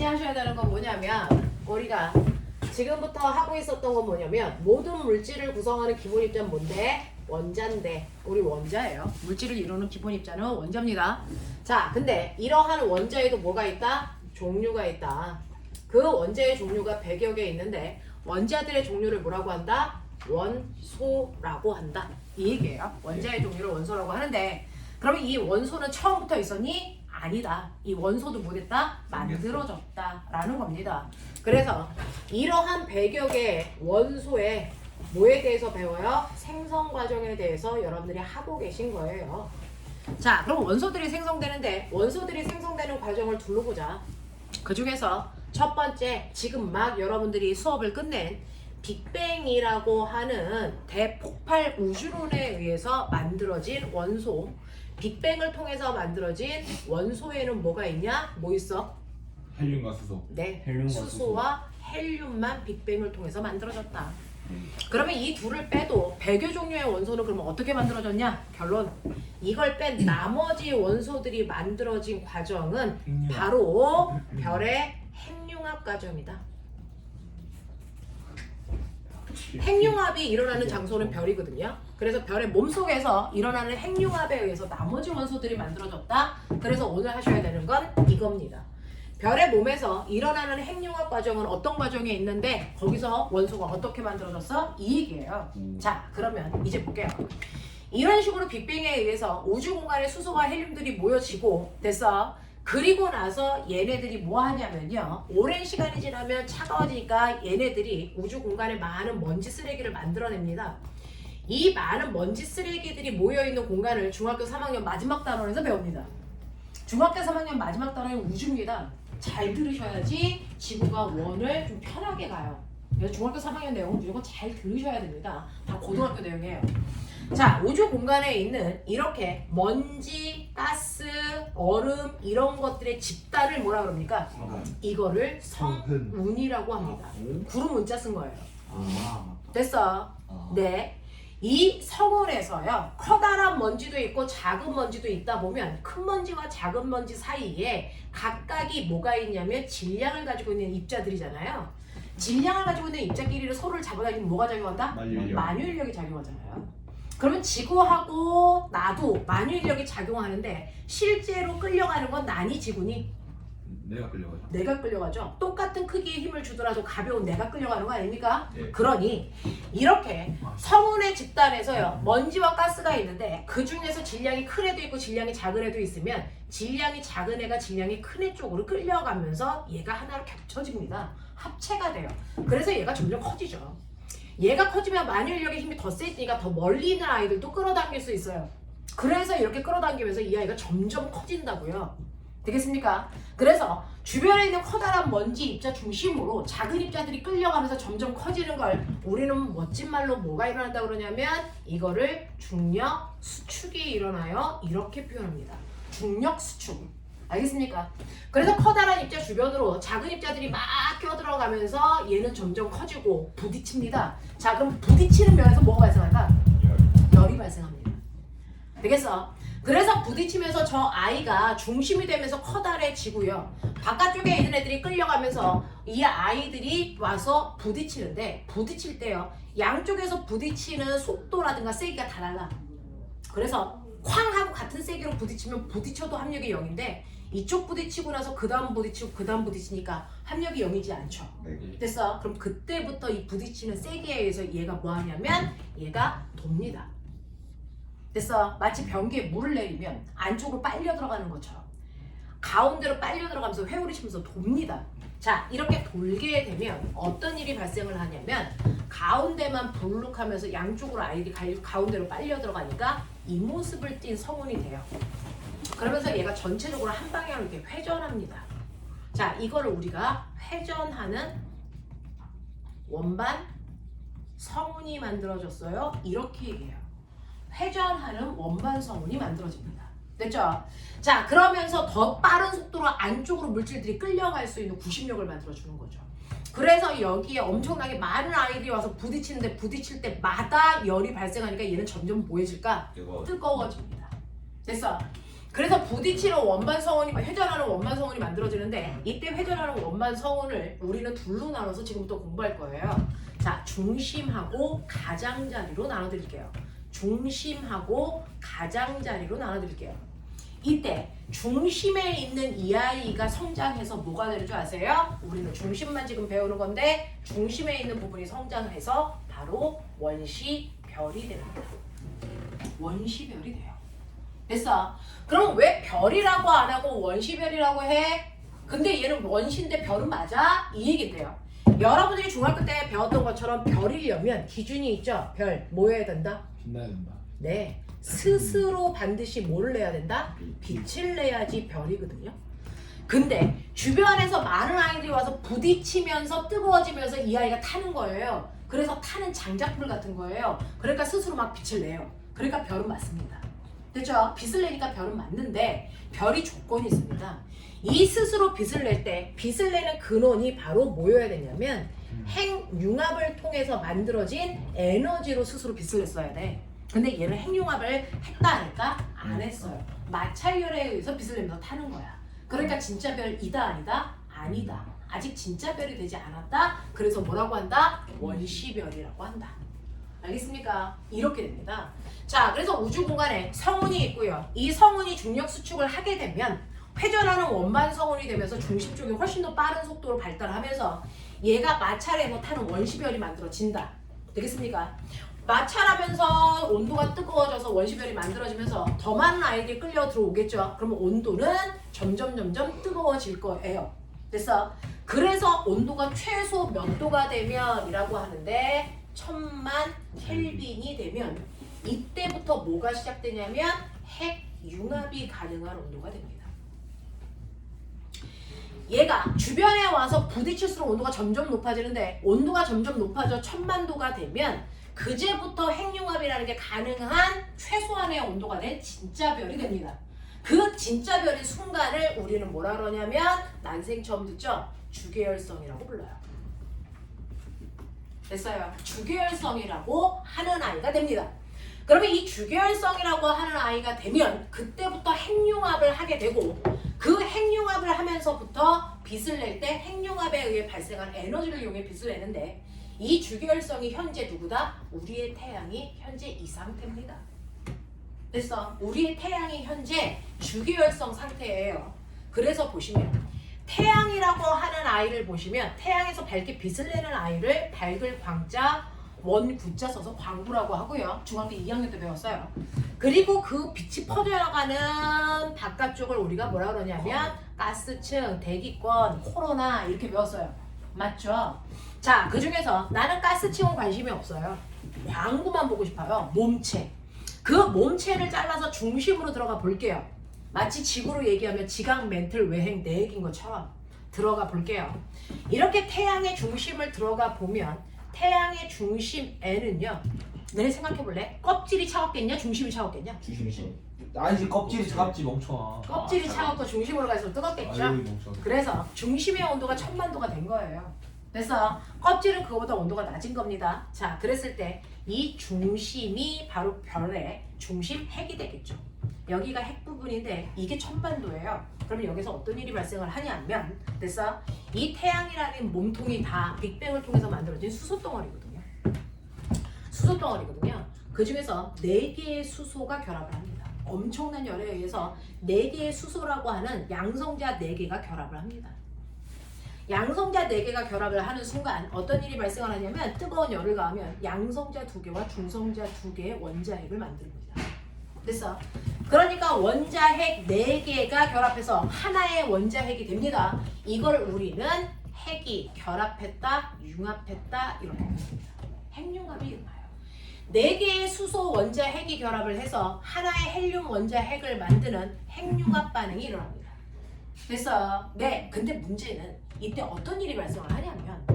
하셔야 되는 건 뭐냐면 우리가 지금부터 하고 있었던 건 뭐냐면 모든 물질을 구성하는 기본 입자는 뭔데? 원자인데 우리 원자예요. 물질을 이루는 기본 입자는 원자입니다. 자, 근데 이러한 원자에도 뭐가 있다? 종류가 있다. 그 원자의 종류가 100여 개 있는데 원자들의 종류를 뭐라고 한다? 원소라고 한다. 이 얘기예요. 원자의 종류를 원소라고 하는데 그러면 이 원소는 처음부터 있었니? 아니다. 이 원소도 뭐됐다? 만들어졌다라는 겁니다. 그래서 이러한 100여 개의 원소의 뭐에 대해서 배워요? 생성 과정에 대해서 여러분들이 하고 계신 거예요. 자, 그럼 원소들이 생성되는데 원소들이 생성되는 과정을 둘러보자. 그 중에서 첫 번째, 지금 막 여러분들이 수업을 끝낸 빅뱅이라고 하는 대폭발 우주론에 의해서 만들어진 원소. 빅뱅을 통해서 만들어진 원소에는 뭐가 있냐? 뭐 있어? 헬륨과 수소. 네, 헬륨과 수소와 헬륨만 빅뱅을 통해서 만들어졌다. 그러면 이 둘을 빼도 100여 종류의 원소는 그러면 어떻게 만들어졌냐? 결론. 이걸 뺀 나머지 원소들이 만들어진 과정은 바로 별의 핵융합 과정이다. 핵융합이 일어나는 장소는 별이거든요. 그래서 별의 몸속에서 일어나는 핵융합에 의해서 나머지 원소들이 만들어졌다. 그래서 오늘 하셔야 되는 건 이겁니다. 별의 몸에서 일어나는 핵융합 과정은 어떤 과정에 있는데 거기서 원소가 어떻게 만들어졌어? 이 얘기예요. 자, 그러면 이제 볼게요. 이런 식으로 빅뱅에 의해서 우주 공간에 수소와 헬륨들이 모여지고 됐어. 그리고 나서 얘네들이 뭐 하냐면요. 오랜 시간이 지나면 차가워지니까 얘네들이 우주 공간에 많은 먼지 쓰레기를 만들어냅니다. 이 많은 먼지 쓰레기들이 모여있는 공간을 중학교 3학년 마지막 단원에서 배웁니다. 중학교 3학년 마지막 단원은 우주입니다. 잘 들으셔야지 지구가 원을 좀 편하게 가요. 그래서 중학교 3학년 내용은 무조건 잘 들으셔야 됩니다. 다 고등학교 내용이에요. 자, 우주 공간에 있는 이렇게 먼지, 가스, 얼음 이런 것들의 집단을 뭐라 그럽니까? 이거를 성운이라고 합니다. 구름 문자 쓴 거예요. 됐어? 네. 이 성운에서요, 커다란 먼지도 있고 작은 먼지도 있다 보면 큰 먼지와 작은 먼지 사이에 각각이 뭐가 있냐면 질량을 가지고 있는 입자들이잖아요. 질량을 가지고 있는 입자끼리를 서로를 잡아다니면 뭐가 작용한다? 만유인력이 작용하잖아요. 그러면 지구하고 나도 만유인력이 작용하는데 실제로 끌려가는 건 난이 지구니? 내가 끌려가죠. 내가 끌려가죠. 똑같은 크기의 힘을 주더라도 가벼운 내가 끌려가는 거 아닙니까? 예. 그러니 이렇게 성운의 집단에서요 먼지와 가스가 있는데 그 중에서 질량이 큰 애도 있고 질량이 작은 애도 있으면 질량이 작은 애가 질량이 큰 애 쪽으로 끌려가면서 얘가 하나로 겹쳐집니다. 합체가 돼요. 그래서 얘가 점점 커지죠. 얘가 커지면 만유인력의 힘이 더 세지니까 더 멀리 있는 아이들도 끌어당길 수 있어요. 그래서 이렇게 끌어당기면서 이 아이가 점점 커진다고요. 되겠습니까? 그래서 주변에 있는 커다란 먼지 입자 중심으로 작은 입자들이 끌려가면서 점점 커지는 걸 우리는 멋진 말로 뭐가 일어난다고 그러냐면 이거를 중력 수축이 일어나요. 이렇게 표현합니다. 중력 수축. 알겠습니까? 그래서 커다란 입자 주변으로 작은 입자들이 막 껴들어가면서 얘는 점점 커지고 부딪힙니다. 자, 그럼 부딪히는 면에서 뭐가 발생할까? 열이 발생합니다. 되겠어? 그래서 부딪히면서 저 아이가 중심이 되면서 커다래지고요. 바깥쪽에 있는 애들이 끌려가면서 이 아이들이 와서 부딪히는데 부딪힐 때요. 양쪽에서 부딪히는 속도라든가 세기가 다 달라. 그래서 쾅 하고 같은 세기로 부딪히면 부딪혀도 합력이 0인데 이쪽 부딪히고 나서 그 다음 부딪히고 그 다음 부딪히니까 합력이 0이지 않죠. 됐어? 그럼 그때부터 이 부딪히는 세기에 의해서 얘가 뭐 하냐면 얘가 돕니다. 됐어? 마치 변기에 물을 내리면 안쪽으로 빨려 들어가는 것처럼 가운데로 빨려 들어가면서 회오리 치면서 돕니다. 자, 이렇게 돌게 되면 어떤 일이 발생을 하냐면 가운데만 불룩하면서 양쪽으로 아이들이 가운데로 빨려 들어가니까 이 모습을 띈 성운이 돼요. 그러면서 얘가 전체적으로 한 방향으로 이렇게 회전합니다. 자, 이거를 우리가 회전하는 원반 성운이 만들어졌어요. 이렇게 얘기해요. 회전하는 원반 성운이 만들어집니다. 됐죠? 자, 그러면서 더 빠른 속도로 안쪽으로 물질들이 끌려갈 수 있는 구심력을 만들어주는 거죠. 그래서 여기에 엄청나게 많은 아이들이 와서 부딪히는데 부딪힐 때마다 열이 발생하니까 얘는 점점 뭐해질까? 뜨거워집니다. 됐어? 그래서 부딪히는 원반 성운이 회전하는 원반 성운이 만들어지는데 이때 회전하는 원반 성운을 우리는 둘로 나눠서 지금부터 공부할 거예요. 자, 중심하고 가장자리로 나눠드릴게요. 중심하고 가장자리로 나눠드릴게요. 이때 중심에 있는 이 아이가 성장해서 뭐가 되는 줄 아세요? 우리는 중심만 지금 배우는 건데 중심에 있는 부분이 성장해서 바로 원시별이 됩니다. 원시별이 돼요. 됐어? 그럼 왜 별이라고 안 하고 원시별이라고 해? 근데 얘는 원시인데 별은 맞아? 이 얘긴데요. 여러분들이 중학교 때 배웠던 것처럼 별이려면 기준이 있죠? 별, 뭐 해야 된다? 빛나야 된다. 네, 스스로 반드시 뭐를 내야 된다? 빛을 내야지 별이거든요. 근데 주변에서 많은 아이들이 와서 부딪히면서 뜨거워지면서 이 아이가 타는 거예요. 그래서 타는 장작불 같은 거예요. 그러니까 스스로 막 빛을 내요. 그러니까 별은 맞습니다. 됐죠? 빛을 내니까 별은 맞는데 별이 조건이 있습니다. 이 스스로 빛을 낼 때 빛을 내는 근원이 바로 뭐여야 되냐면 핵융합을 통해서 만들어진 에너지로 스스로 빛을 냈어야 돼. 근데 얘는 핵융합을 했다 안 했다? 안 했어요. 마찰열에 의해서 빛을 내면서 타는 거야. 그러니까 진짜 별이다 아니다? 아니다. 아직 진짜 별이 되지 않았다. 그래서 뭐라고 한다? 원시별이라고 한다. 알겠습니까? 이렇게 됩니다. 자, 그래서 우주 공간에 성운이 있고요. 이 성운이 중력 수축을 하게 되면 회전하는 원반 성운이 되면서 중심 쪽이 훨씬 더 빠른 속도로 발달하면서 얘가 마찰해서 타는 원시별이 만들어진다. 되겠습니까? 마찰하면서 온도가 뜨거워져서 원시별이 만들어지면서 더 많은 아이들이 끌려 들어오겠죠. 그러면 온도는 점점 뜨거워질 거예요. 됐어? 그래서 온도가 최소 몇 도가 되면 이라고 하는데 1000만 켈빈이 되면 이때부터 뭐가 시작되냐면 핵융합이 가능한 온도가 됩니다. 얘가 주변에 와서 부딪힐수록 온도가 점점 높아지는데 온도가 점점 높아져 1000만 도가 되면 그제부터 핵융합이라는 게 가능한 최소한의 온도가 된 진짜 별이 됩니다. 그 진짜 별의 순간을 우리는 뭐라 그러냐면 난생 처음 듣죠? 주계열성이라고 불러요. 됐어요? 주계열성이라고 하는 아이가 됩니다. 그러면 이 주계열성이라고 하는 아이가 되면 그때부터 핵융합을 하게 되고 그 핵융합을 하면서부터 빛을 낼 때 핵융합에 의해 발생한 에너지를 이용해 빛을 내는데 이 주계열성이 현재 누구다? 우리의 태양이 현재 이 상태입니다. 됐어? 우리의 태양이 현재 주계열성 상태예요. 그래서 보시면 태양이라고 하는 아이를 보시면 태양에서 밝게 빛을 내는 아이를 밝을 광자 원구자 써서 광구라고 하고요. 중학교 2학년 때 배웠어요. 그리고 그 빛이 퍼져나가는 바깥쪽을 우리가 뭐라 그러냐면 가스층, 대기권, 코로나 이렇게 배웠어요. 맞죠? 자, 그 중에서 나는 가스층은 관심이 없어요. 광구만 보고 싶어요. 몸체. 그 몸체를 잘라서 중심으로 들어가 볼게요. 마치 지구로 얘기하면 지각 멘틀 외행 내액인 것처럼 들어가 볼게요. 이렇게 태양의 중심을 들어가 보면 태양의 중심에는요. 너네 생각해 볼래? 껍질이 차갑겠냐? 중심이 차갑겠냐? 중심이 아니지 껍질이 차갑지 멍청아. 껍질이 차갑고 중심으로 갈수록 뜨겁겠죠? 아유, 멍청하다. 그래서 중심의 온도가 1000만 도가 된 거예요. 그래서 껍질은 그거보다 온도가 낮은 겁니다. 자, 그랬을 때 이 중심이 바로 별의 중심 핵이 되겠죠. 여기가 핵 부분인데 이게 1000만 도예요. 그러면 여기서 어떤 일이 발생을 하냐면 됐어? 이 태양이라는 몸통이 다 빅뱅을 통해서 만들어진 수소덩어리거든요. 수소덩어리거든요. 그 중에서 4개의 수소가 결합을 합니다. 엄청난 열에 의해서 4개의 수소라고 하는 양성자 4개가 결합을 합니다. 양성자 4개가 결합을 하는 순간 어떤 일이 발생을 하냐면 뜨거운 열을 가하면 양성자 2개와 중성자 2개의 원자핵을 만듭니다. 됐어? 그러니까 원자핵 4개가 결합해서 하나의 원자핵이 됩니다. 이걸 우리는 핵이 결합했다, 융합했다 이렇게 부릅니다. 핵융합이 일어나요. 4개의 수소 원자핵이 결합을 해서 하나의 헬륨 원자핵을 만드는 핵융합 반응이 일어납니다. 됐어? 네. 근데 문제는 이때 어떤 일이 발생을 하냐면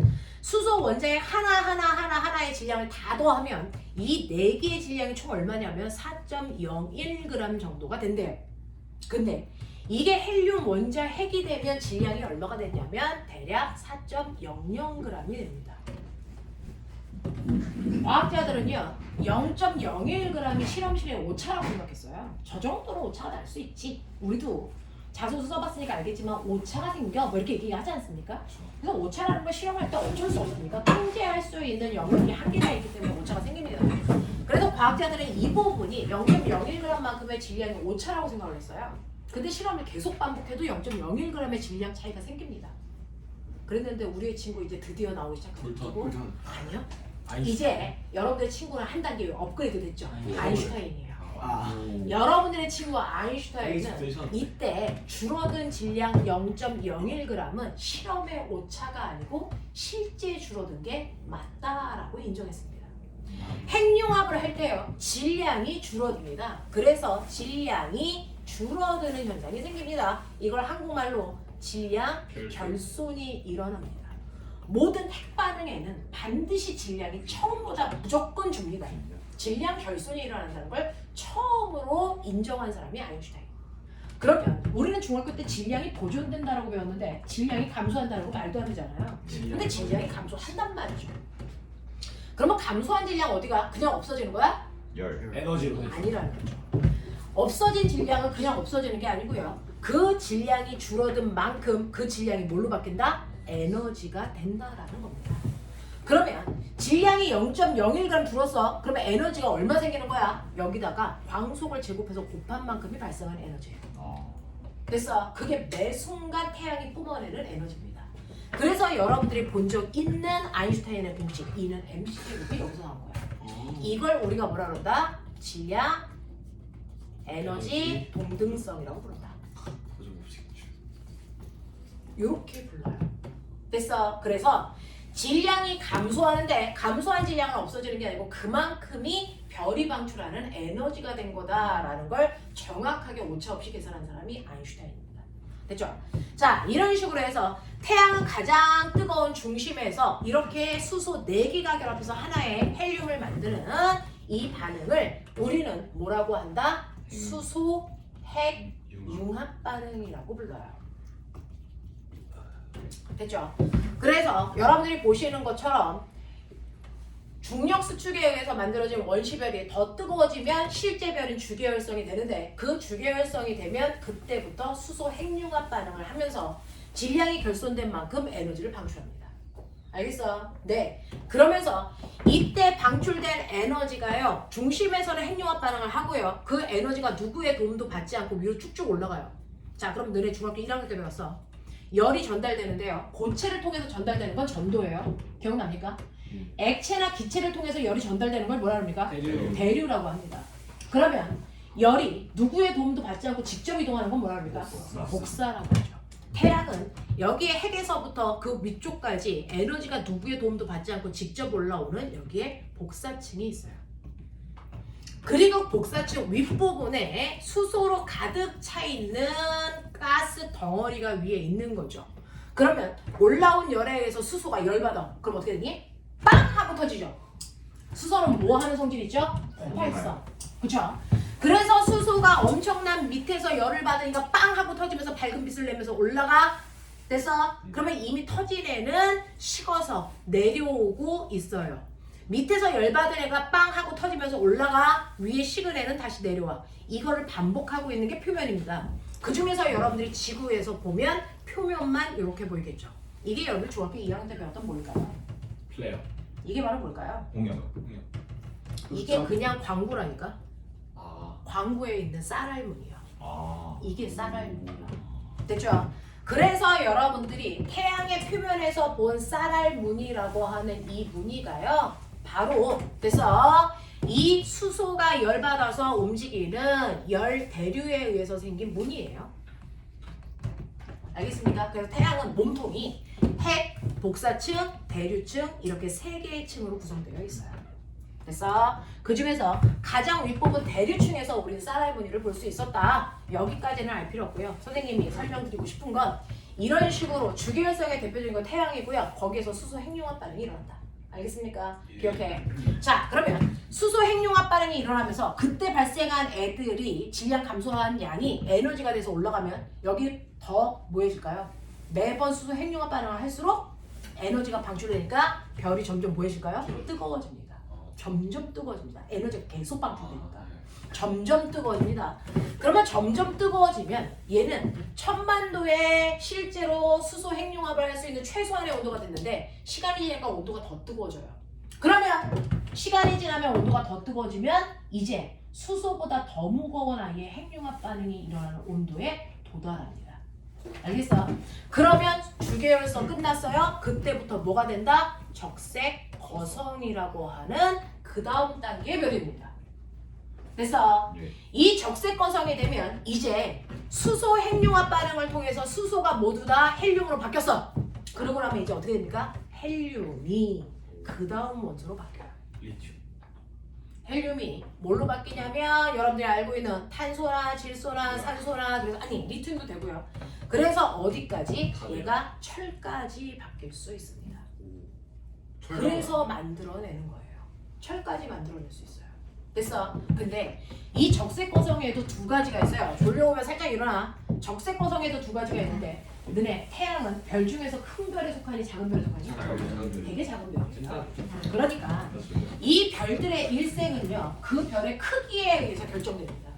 수소 원자핵 하나의 질량을 다 더하면 이 4개의 질량이 총 얼마냐면 4.01g 정도가 된대요. 근데 이게 헬륨 원자핵이 되면 질량이 얼마가 되냐면 대략 4.00g이 됩니다. 과학자들은요 0.01g이 실험실의 오차라고 생각했어요. 저 정도로 오차가 날 수 있지. 우리도 자소서 써봤으니까 알겠지만 오차가 생겨 뭐 이렇게 얘기하지 않습니까? 그래서 오차라는 걸 실험할 때 어쩔 수 없습니다. 통제할 수 있는 영역이 한계가 있기 때문에 오차가 생깁니다. 그래서 과학자들은 이 부분이 0.01g만큼의 질량이 오차라고 생각을 했어요. 근데 실험을 계속 반복해도 0.01g의 질량 차이가 생깁니다. 그랬는데 우리의 친구 이제 드디어 나오기 시작하고 아니요. 이제 여러분들의 친구는 한 단계 업그레이드 됐죠. 아인슈타인이에요. 여러분들의 친구 아인슈타인은 이때 줄어든 질량 0.01g은 실험의 오차가 아니고 실제 줄어든 게 맞다라고 인정했습니다. 핵융합을 할 때요 질량이 줄어듭니다. 그래서 질량이 줄어드는 현상이 생깁니다. 이걸 한국말로 질량 결손이 일어납니다. 모든 핵 반응에는 반드시 질량이 처음보다 무조건 줍니다. 질량 결손이 일어난다는 걸 처음으로 인정한 사람이 아인슈타인. 그러면 우리는 중학교 때 질량이 보존된다라고 배웠는데 질량이 감소한다는 거 말도 안 되잖아요. 근데 질량이 감소한단 말이죠. 그러면 감소한 질량 어디가? 그냥 없어지는 거야? 에너지로 아니라는 거죠. 없어진 질량은 그냥 없어지는 게 아니고요. 그 질량이 줄어든 만큼 그 질량이 뭘로 바뀐다? 에너지가 된다라는 겁니다. 그러면 질량이 0.01g 줄었어. 그러면 에너지가 얼마 생기는 거야? 여기다가 광속을 제곱해서 곱한 만큼이 발생한 에너지예요. 됐어. 그게 매 순간 태양이 뿜어내는 에너지입니다. 그래서 여러분들이 본 적 있는 아인슈타인의 공식 E는 mc 제곱이 여기서 나온 거야. 이걸 우리가 뭐라 그런다? 질량, 에너지, 동등성이라고 부른다. 이렇게 불러요. 됐어. 그래서 질량이 감소하는데 감소한 질량은 없어지는 게 아니고 그만큼이 별이 방출하는 에너지가 된 거다라는 걸 정확하게 오차 없이 계산한 사람이 아인슈타인입니다. 됐죠? 자, 이런 식으로 해서 태양은 가장 뜨거운 중심에서 이렇게 수소 4개가 결합해서 하나의 헬륨을 만드는 이 반응을 우리는 뭐라고 한다? 수소 핵 융합 반응이라고 불러요. 됐죠? 그래서 여러분들이 보시는 것처럼 중력 수축에 의해서 만들어진 원시별이 더 뜨거워지면 실제 별인 주계열성이 되는데 그 주계열성이 되면 그때부터 수소 핵융합 반응을 하면서 질량이 결손된 만큼 에너지를 방출합니다. 알겠어? 네. 그러면서 이때 방출된 에너지가요 중심에서는 핵융합 반응을 하고요 그 에너지가 누구의 도움도 받지 않고 위로 쭉쭉 올라가요. 자, 그럼 너네 중학교 1학년 때 배웠어. 열이 전달되는데요. 고체를 통해서 전달되는 건 전도예요. 기억납니까? 액체나 기체를 통해서 열이 전달되는 걸 뭐라 합니까? 대류라고 합니다. 그러면 열이 누구의 도움도 받지 않고 직접 이동하는 건 뭐라 합니까? 복사라고 하죠. 태양은 여기에 핵에서부터 그 위쪽까지 에너지가 누구의 도움도 받지 않고 직접 올라오는 여기에 복사층이 있어요. 그리고 복사층 윗부분에 수소로 가득 차 있는 가스 덩어리가 위에 있는 거죠. 그러면 올라온 열에 의해서 수소가 열받아. 그럼 어떻게 되니? 빵! 하고 터지죠. 수소는 뭐 하는 성질이 있죠? 활성. 그쵸? 그래서 수소가 엄청난 밑에서 열을 받으니까 빵! 하고 터지면서 밝은 빛을 내면서 올라가. 됐어? 그러면 이미 터진 애는 식어서 내려오고 있어요. 밑에서 열받은 애가 빵 하고 터지면서 올라가 위에 식은 애는 다시 내려와. 이거를 반복하고 있는 게 표면입니다. 그 중에서 여러분들이 지구에서 보면 표면만 이렇게 보이겠죠. 이게 여러분 중학교 2학년 때 배웠던 뭘까요? 플레어. 이게 바로 뭘까요? 공연. 이게 그냥 광구라니까. 아. 광구에 있는 쌀알무늬야. 아. 이게 쌀알무늬야. 됐죠? 그래서 여러분들이 태양의 표면에서 본 쌀알무늬라고 하는 이 무늬가요. 바로 그래서 이 수소가 열받아서 움직이는 열 대류에 의해서 생긴 무늬예요. 알겠습니까? 그래서 태양은 몸통이 핵, 복사층, 대류층 이렇게 3개의 층으로 구성되어 있어요. 그래서 그 중에서 가장 윗부분 대류층에서 우리는 쌀알무늬를 볼 수 있었다. 여기까지는 알 필요 없고요. 선생님이 설명드리고 싶은 건 이런 식으로 주계열성의 대표적인 건 태양이고요. 거기에서 수소 핵융합 반응이 일어난다. 알겠습니까? 기억해. 자, 그러면 수소 핵융합 반응이 일어나면서 그때 발생한 애들이 질량 감소한 양이 에너지가 돼서 올라가면 여기 더 뭐해질까요? 매번 수소 핵융합 반응을 할수록 에너지가 방출되니까 별이 점점 뭐해질까요? 뜨거워집니다. 점점 뜨거워집니다. 에너지가 계속 방출되니까 점점 뜨거워집니다. 그러면 점점 뜨거워지면 얘는 1000만도에 실제로 수소 핵융합을 할 수 있는 최소한의 온도가 됐는데 시간이 지나니까 온도가 더 뜨거워져요. 그러면 시간이 지나면 온도가 더 뜨거워지면 이제 수소보다 더 무거운 아이의 핵융합 반응이 일어나는 온도에 도달합니다. 알겠어? 그러면 주계열성 끝났어요. 그때부터 뭐가 된다? 적색 거성이라고 하는 그 다음 단계의 별입니다. 됐어? 예. 이 적색 거성이 되면 이제 수소 핵융합 반응을 통해서 수소가 모두 다 헬륨으로 바뀌었어. 그러고 나면 이제 어떻게 됩니까? 헬륨이 그 다음 원소로 바뀌어요. 리튬. 헬륨이 뭘로 바뀌냐면 여러분들이 알고 있는 탄소나 질소나 산소나 그래서 아니 리튬도 되고요. 그래서 어디까지? 얘가 철까지 바뀔 수 있습니다. 그래서 만들어내는 거예요. 철까지 만들어낼 수 있어요. 됐어? 근데 이 적색 거성에도 두 가지가 있어요. 졸려오면 살짝 일어나. 적색 거성에도 두 가지가 있는데 너네 태양은 별 중에서 큰 별에 속하니 작은 별에 속하니? 되게 작은 별이야. 그러니까 이 별들의 일생은요 그 별의 크기에 의해서 결정됩니다.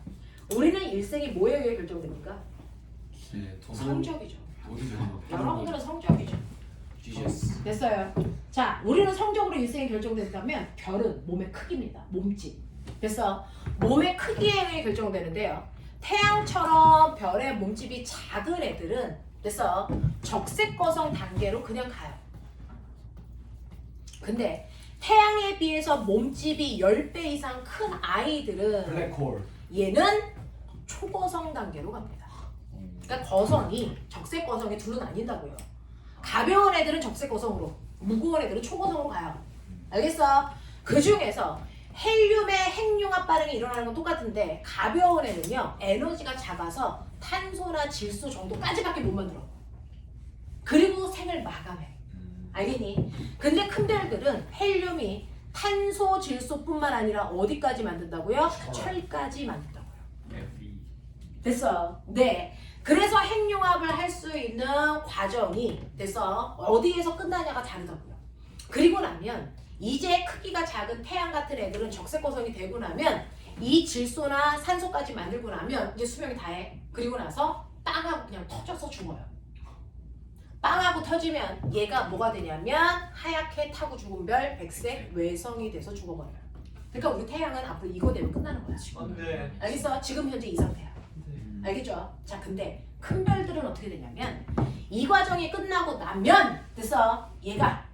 우리는 일생이 뭐에 의해 결정됩니까? 성적이죠. 여러분들은 성적이죠. GCS. 됐어요. 자, 우리는 성적으로 일생이 결정된다면 별은 몸의 크기입니다. 몸집. 됐어. 몸의 크기에 의해 결정되는데요. 태양처럼 별의 몸집이 작은 애들은 됐어. 적색 거성 단계로 그냥 가요. 근데 태양에 비해서 몸집이 10배 이상 큰 아이들은 블랙홀. 얘는 초거성 단계로 갑니다. 그러니까 거성이 적색 거성에 둘로 나뉜다고요. 가벼운 애들은 적색 거성으로, 무거운 애들은 초거성으로 가요. 알겠어? 그 중에서 헬륨의 핵융합 반응이 일어나는 건 똑같은데 가벼운 애는요 에너지가 작아서 탄소나 질소 정도까지밖에 못 만들어. 그리고 생을 마감해. 알겠니? 근데 큰 별들은 헬륨이 탄소, 질소뿐만 아니라 어디까지 만든다고요? 철까지 만든다고요. 됐어? 네. 그래서 핵융합을 할 수 있는 과정이 됐어? 어디에서 끝나냐가 다르다고요. 그리고 나면 이제 크기가 작은 태양 같은 애들은 적색 거성이 되고 나면 이 질소나 산소까지 만들고 나면 이제 수명이 다해. 그리고 나서 빵 하고 그냥 터져서 죽어요. 빵 하고 터지면 얘가 뭐가 되냐면 하얗게 타고 죽은 별, 백색 외성이 돼서 죽어버려요. 그러니까 우리 태양은 앞으로 이거 되면 끝나는 거야. 안돼. 알겠어? 지금 현재 이 상태야. 알겠죠? 자, 근데 큰 별들은 어떻게 되냐면 이 과정이 끝나고 나면 됐어? 얘가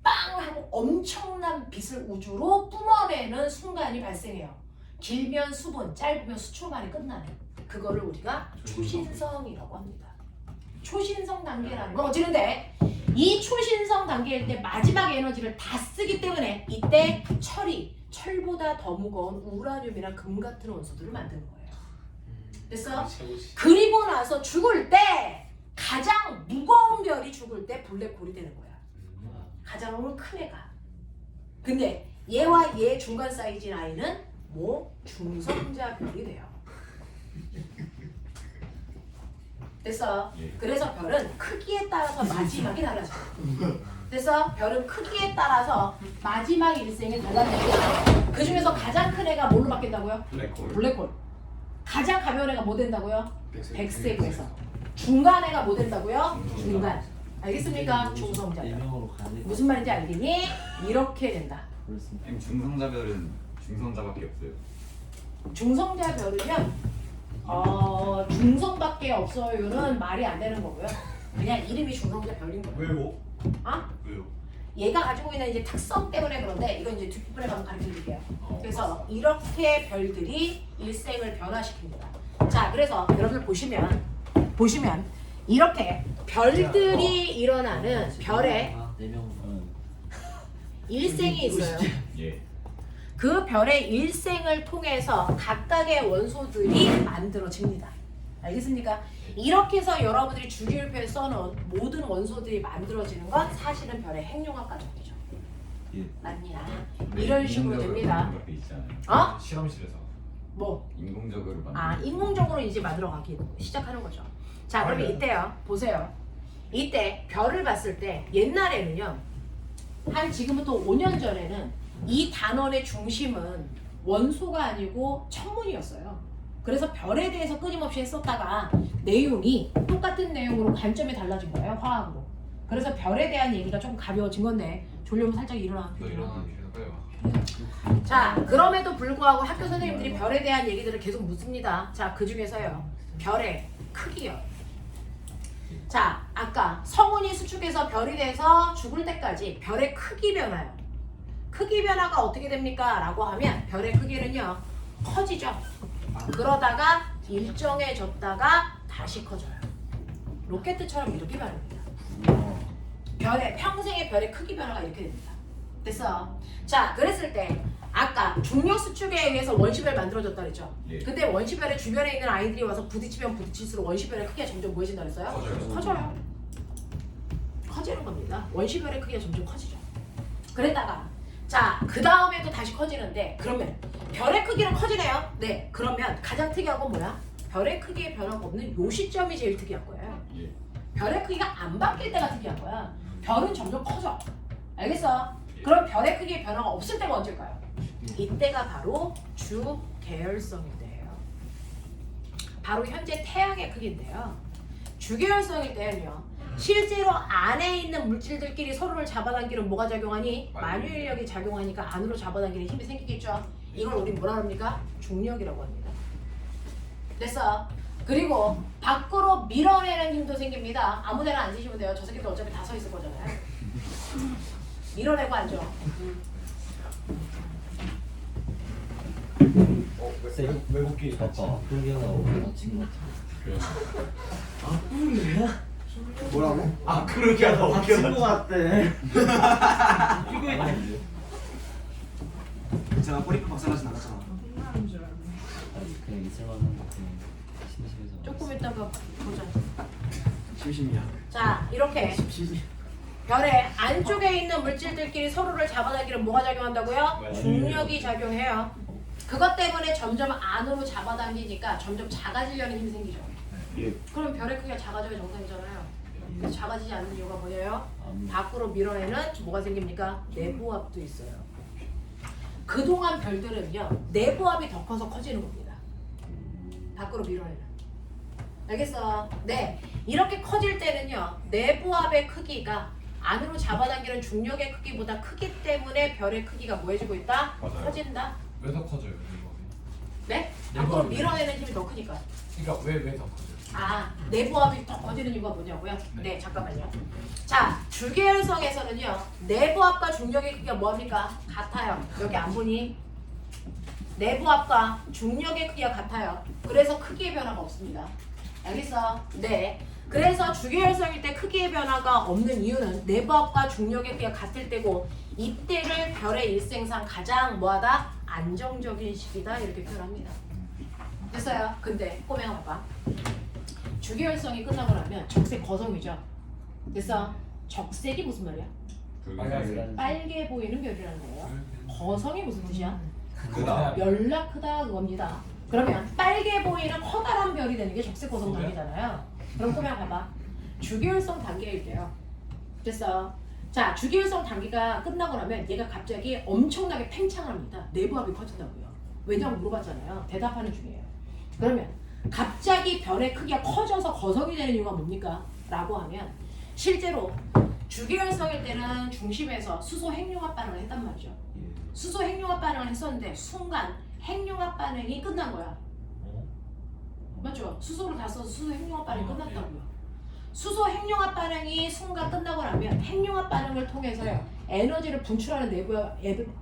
빵 하고 엄청난 빛을 우주로 뿜어내는 순간이 발생해요. 길면 수분, 짧으면 수초 만에 끝나는 그거를 우리가 초신성이라고 합니다. 초신성 단계라는 건 어찌는데 이 초신성 단계일 때 마지막 에너지를 다 쓰기 때문에 이때 철보다 더 무거운 우라늄이나 금 같은 원소들을 만드는 거예요. 됐어? 그리고 나서 죽을 때 가장 무거운 별이 죽을 때 블랙홀이 되는 거야. 가장 큰 애가. 근데 얘와 얘 중간 사이즈인 아이는 뭐 중성자 별이 돼요. 됐어? 예. 그래서 별은 크기에 따라서 마지막이 달라져요. 그래서 별은 크기에 따라서 마지막 일생이 달라지는데 그 중에서 가장 큰 애가 뭘로 바뀐다고요? 블랙홀. 가장 가벼운 애가 뭐 된다고요? 백색 외성. 중간 애가 뭐 된다고요? 중간. 알겠습니까? 중성자 별. 무슨 말인지 알겠니? 이렇게 된다. 중성자별은 중성자밖에 없어요. 중성자 별은요 중성밖에 없어요는 말이 안 되는 거고요. 그냥 이름이 중성자 별인 거예요. 왜요? 아? 왜요? 얘가 가지고 있는 이제 특성 때문에 그런데 이건 이제 뒷부분에 가면 가르쳐 드릴게요. 그래서 이렇게 별들이 일생을 변화시킵니다. 자, 그래서 여러분들 보시면 이렇게 별들이 일어나는 별의 일생이 있어요. 예. 그 별의 일생을 통해서 각각의 원소들이 만들어집니다. 알겠습니까? 이렇게 해서 여러분들이 주기율표에 써놓은 모든 원소들이 만들어지는 건 사실은 별의 핵융합 과정이죠. 예. 맞냐? 이런 식으로 됩니다. 그렇게 있잖아요. 어? 실험실에서 뭐? 인공적으로 만든. 인공적으로 이제 만들어가기 시작하는 거죠. 자, 그러면 이때요. 보세요. 이때 별을 봤을 때 옛날에는요. 한 지금부터 5년 전에는 이 단원의 중심은 원소가 아니고 천문이었어요. 그래서 별에 대해서 끊임없이 했었다가 내용이 똑같은 내용으로 관점이 달라진 거예요. 화학으로. 그래서 별에 대한 얘기가 조금 가벼워진 건데 졸려면 살짝 일어나. 너 일어나기 싫어요. 자, 그럼에도 불구하고 학교 선생님들이 별에 대한 얘기들을 계속 묻습니다. 자, 그 중에서요. 별의 크기요. 자, 아까 성운이 수축해서 별이 돼서 죽을 때까지 별의 크기 변화요. 크기 변화가 어떻게 됩니까? 라고 하면 별의 크기는요. 커지죠. 그러다가 일정해졌다가 다시 커져요. 로켓처럼 이렇게 변합니다. 평생의 별의 크기 변화가 이렇게 됩니다. 됐어? 자, 그랬을 때 아까 중력 수축에 의해서 원시별 만들어졌다 그랬죠? 예. 근데 원시별의 주변에 있는 아이들이 와서 부딪히면 부딪힐수록 원시별의 크기가 점점 뭐해진다 그랬어요? 커져요. 커지는 겁니다. 원시별의 크기가 점점 커지죠. 그랬다가 자, 그 다음에도 다시 커지는데 그러면 별의 크기는 커지네요. 네, 그러면 가장 특이한 건 뭐야? 별의 크기에 변화가 없는 요 시점이 제일 특이한 거예요. 예. 별의 크기가 안 바뀔 때가 특이한 거야. 별은 점점 커져. 알겠어? 그럼 별의 크기에 변화가 없을 때가 언제일까요? 이때가 바로 주계열성인데요. 바로 현재 태양의 크기인데요. 주계열성일 때는요. 실제로 안에 있는 물질들끼리 서로를 잡아당기는 뭐가 작용하니? 만유인력이 작용하니까 안으로 잡아당기는 힘이 생기겠죠. 이걸 우리 뭐라 합니까? 중력이라고 합니다. 됐어? 그리고 밖으로 밀어내는 힘도 생깁니다. 아무데나 앉으시면 돼요. 저 새끼들 어차피 다 서 있을 거잖아요. 밀어내고 앉아. 외국기 아빠 풍경하고 맞힌 것 같아. 뭐라고? 아 그렇게 하다 다친 거 같대. 이거 있는데? 제가 꼬리끝 박살나진 않았잖아. 그냥 있을만한 그냥 심심해서. 조금 있다가 보자. 심심이야. 자, 이렇게 심심이. 별의 안쪽에 있는 물질들끼리 서로를 잡아당기는 뭐가 작용한다고요? 중력이 작용해요. 그것 때문에 점점 안으로 잡아당기니까 점점 작아지려는 힘이 생기죠. 예. 그럼 별의 크기가 작아져야 정상이잖아요. 그래서 작아지지 않는 이유가 뭐예요? 안- 밖으로 밀어내는 뭐가 생깁니까? 내부압도 있어요. 그동안 별들은요. 내부압이 더 커서 커지는 겁니다. 밖으로 밀어내는. 알겠어? 네. 이렇게 커질 때는요. 내부압의 크기가 안으로 잡아당기는 중력의 크기보다 크기 때문에 별의 크기가 뭐해지고 있다? 맞아요. 커진다. 왜 더 커져요? 이거? 네? 밖으로 밀어내는 힘이 더 크니까. 그러니까 왜 더 커져요? 아, 내부압이 더 커지는 이유가 뭐냐고요? 네, 잠깐만요. 자, 주계열성에서는요. 내부압과 중력의 크기가 뭐합니까? 같아요. 여기 안 보니? 내부압과 중력의 크기가 같아요. 그래서 크기의 변화가 없습니다. 알겠어? 네. 그래서 주계열성일 때 크기의 변화가 없는 이유는 내부압과 중력의 크기가 같을 때고 이때를 별의 일생상 가장 뭐하다? 안정적인 시기다 이렇게 표현합니다. 됐어요? 근데 꼬맹아 봐봐. 주계열성이 끝나고 나면 적색 거성이죠. 됐어? 적색이 무슨 말이야? 빨개 보이는 별이라는 거예요. 거성이 무슨 뜻이야? 그다. 연락 크다 그겁니다. 그러면 빨개 보이는 커다란 별이 되는 게 적색 거성 단계잖아요. 그럼 꼬맹아 봐봐. 주계열성 단계일 때요. 됐어? 자, 주계열성 단계가 끝나고 나면 얘가 갑자기 엄청나게 팽창을 합니다. 내부압이 커진다고요. 왜냐고 물어봤잖아요. 대답하는 중이에요. 그러면 갑자기 별의 크기가 커져서 거성이 되는 이유가 뭡니까? 라고 하면 실제로 주계열성일 때는 중심에서 수소 핵융합 반응을 했단 말이죠. 수소 핵융합 반응을 했었는데 순간 핵융합 반응이 끝난 거야. 맞죠? 수소를 다 써서 수소 핵융합 반응이 끝났다고요. 수소 핵융합 반응이 순간 끝나고 나면 핵융합 반응을 통해서요 에너지를 분출하는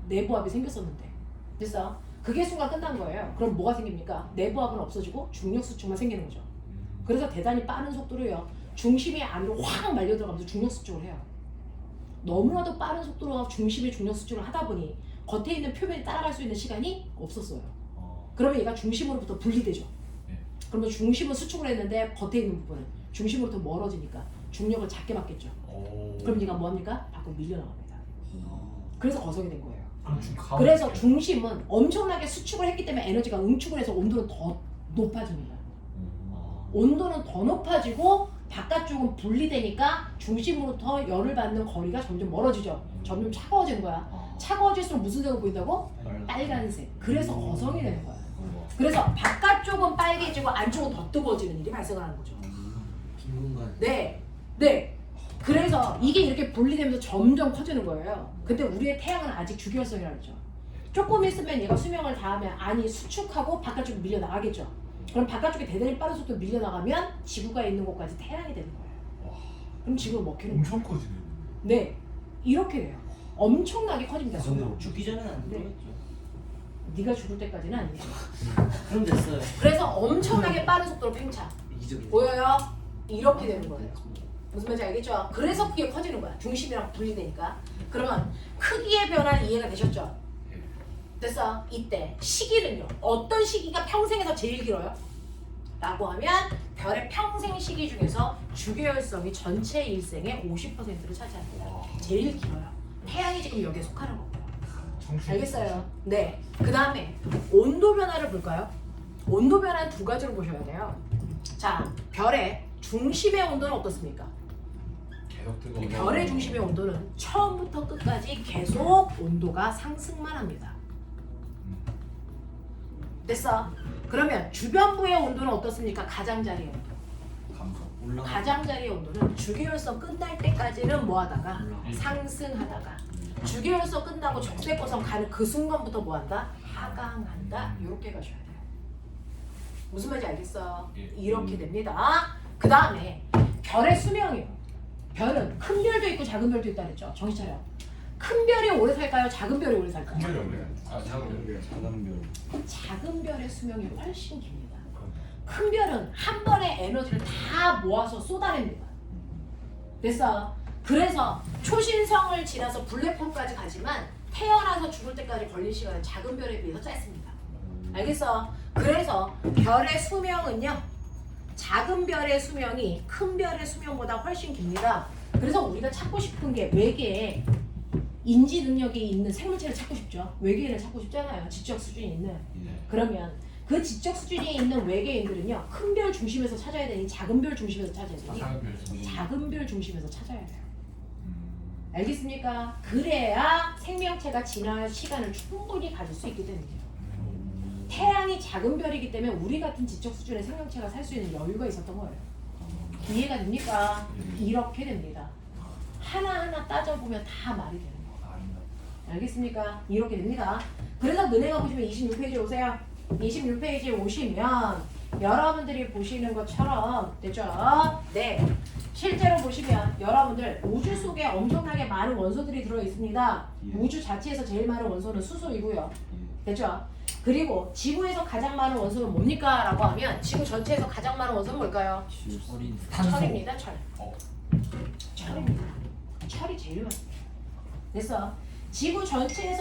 내부압이 생겼었는데 됐어? 그게 순간 끝난 거예요. 그럼 뭐가 생깁니까? 내부압은 없어지고 중력 수축만 생기는 거죠. 그래서 대단히 빠른 속도로요 중심이 안으로 확 말려 들어가면서 중력 수축을 해요. 너무나도 빠른 속도로 중심이 중력 수축을 하다 보니 겉에 있는 표면이 따라갈 수 있는 시간이 없었어요. 그러면 얘가 중심으로부터 분리되죠. 그러면 중심은 수축을 했는데 겉에 있는 부분은 중심으로부터 멀어지니까 중력을 작게 받겠죠. 그럼 얘가 뭐합니까? 밖으로 밀려나갑니다. 그래서 거성이 된 거예요. 그래서 중심은 엄청나게 수축을 했기 때문에 에너지가 응축을 해서 온도는 더 높아집니다. 온도는 더 높아지고 바깥쪽은 분리되니까 중심으로부터 열을 받는 거리가 점점 멀어지죠. 점점 차가워지는 거야. 차가워질수록 무슨 색으로 보인다고? 빨간색. 그래서 거성이 되는 거야. 그래서 바깥쪽은 빨개지고 안쪽은 더 뜨거워지는 일이 발생하는 거죠. 빈 공간. 네, 네. 그래서 이게 이렇게 분리되면서 점점 커지는 거예요. 근데 우리의 태양은 아직 주기율성이라고 그러죠. 조금 있으면 얘가 수명을 다하면 안이 수축하고 바깥쪽으로 밀려 나가겠죠. 그럼 바깥쪽에 대단히 빠른 속도로 밀려 나가면 지구가 있는 곳까지 태양이 되는 거예요. 그럼 지구를 먹히는 거예요. 엄청 커지네. 네, 이렇게 돼요. 엄청나게 커집니다. 근데 죽기 전에는 안 네. 되겠죠. 네가 죽을 때까지는 아니죠. 그럼 됐어요. 그래서 엄청나게 빠른 속도로 팽창. 이기적인. 보여요? 이렇게 되는 거예요. 무슨 말인지 알겠죠? 그래서 그게 커지는 거야. 중심이랑 분리되니까. 그러면 크기의 변화는 이해가 되셨죠? 됐어. 이때 시기는요. 어떤 시기가 평생에서 제일 길어요? 라고 하면 별의 평생 시기 중에서 주계열성이 전체 일생의 50%를 차지합니다. 제일 길어요. 태양이 지금 여기에 속하는 거고요. 알겠어요? 네. 그 다음에 온도 변화를 볼까요? 온도 변화는 두 가지로 보셔야 돼요. 자, 별의 중심의 온도는 어떻습니까? 계속 뜨거워. 별의 중심의 온도는 처음부터 끝까지 계속 온도가 상승만 합니다. 됐어? 그러면 주변부의 온도는 어떻습니까? 가장자리의 온도. 감성. 가장자리의 온도는 주계열성 끝날 때까지는 뭐하다가 올라가. 상승하다가 주계열성 끝나고 적색거성 가는 그 순간부터 뭐한다? 하강한다. 이렇게 가셔야 돼요. 무슨 말인지 알겠어? 예. 이렇게 됩니다. 그 다음에 별의 수명이요. 별은 큰 별도 있고 작은 별도 있다 그랬죠? 정신 차려. 큰 별이 오래 살까요? 작은 별이 오래 살까요? 큰별이 없네. 아, 작은 작은 별. 작은 별의 수명이 훨씬 깁니다. 큰 별은 한 번에 에너지를 다 모아서 쏟아냅니다. 됐어? 그래서 초신성을 지나서 블랙홀까지 가지만 태어나서 죽을 때까지 걸린 시간은 작은 별에 비해서 짧습니다. 알겠어? 그래서 별의 수명은요. 작은 별의 수명이 큰 별의 수명보다 훨씬 깁니다. 그래서 우리가 찾고 싶은 게 외계에 인지 능력이 있는 생물체를 찾고 싶죠. 외계인을 찾고 싶잖아요. 지적 수준이 있는. 그러면 그 지적 수준이 있는 외계인들은요. 큰 별 중심에서 찾아야 되니 작은 별 중심에서 찾아야 되니 작은 별. 작은 별 중심에서 찾아야 돼요. 알겠습니까? 그래야 생명체가 진화할 시간을 충분히 가질 수 있기 때문이에요. 태양이 작은 별이기 때문에 우리 같은 지적 수준의 생명체가 살 수 있는 여유가 있었던 거예요. 이해가 됩니까? 이렇게 됩니다. 하나하나 따져보면 다 말이 되는 거예요. 알겠습니까? 이렇게 됩니다. 그래서 은행가 보시면 26페이지 오세요. 26페이지에 오시면 여러분들이 보시는 것처럼 됐죠? 네. 실제로 보시면 여러분들 우주 속에 엄청나게 많은 원소들이 들어 있습니다. 우주 자체에서 제일 많은 원소는 수소이고요. 됐죠? 그리고 지구에서 가장 많은 원소는 뭡니까? 라고 하면 지구 전체에서 가장 많은 원소는 뭘까요? 철이. 철입니다. 철. 어. 철입니다. 철이 제일 많습니다. 됐어? 지구 전체에서